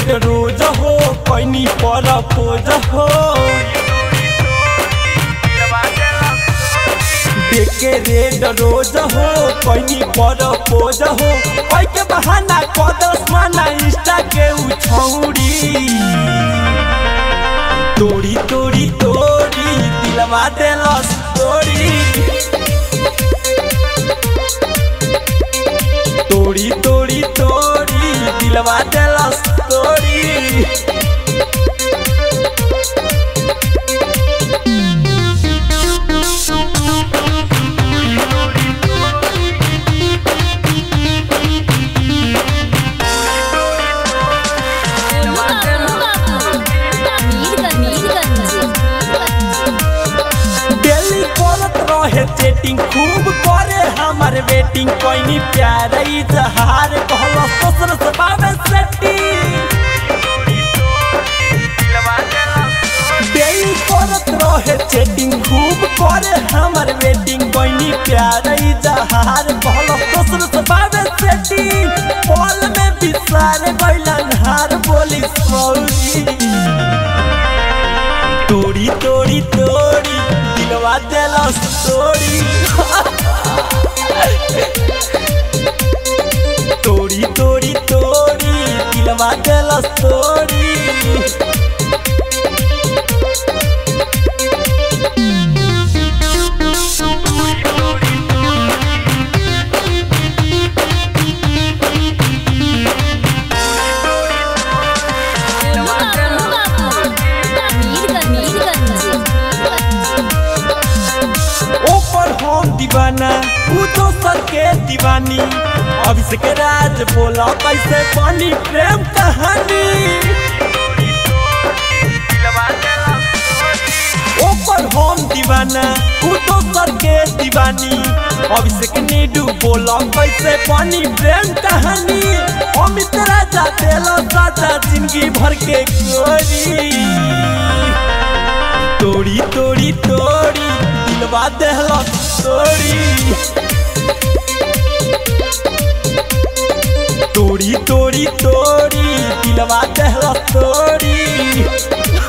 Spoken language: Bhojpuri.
रेड रोज हो पैनी पर पोज हो देखे रेड रोज हो पैनी पर पोज हो कोई के बहाना कदस माना इंस्टा के उछौड़ी तोड़ी तोड़ी तोड़ी दिलवा देलस तोड़ी तोड़ी तोड़ी तोड़ी दिलवा देलस तोड़ी चेटिंग खूब करे हमारे वेटिंग कोई प्यार इजहार कहलो ससुर से बाबे सेटिंग डेली करत रहे चेटिंग खूब करे हमारे वेटिंग कोई प्यार इजहार कहलो ससुर से बाबे सेटिंग पल में बिसार गइला हार बोली सौरी तोड़ी तोड़ी तोड़ी दिलवा देलस तोड़ी तोड़ी तोड़ी तोड़ी दिलवा देलस तोड़ी दीवाना तो सबके दीवानी अभिषेक राज बोला कैसे पानी प्रेम कहानी ओपर हम दीवाना तो सबके दीवानी अभिषेक नीडू बोला कैसे पानी प्रेम कहानी अमित राजा देलो साजा जिंदगी भर के गोरी तोड़ी तोड़ी तोड़ी दिलवा देलस तोड़ी तोड़ी तोड़ी तोड़ी दिलवा देलस तोड़ी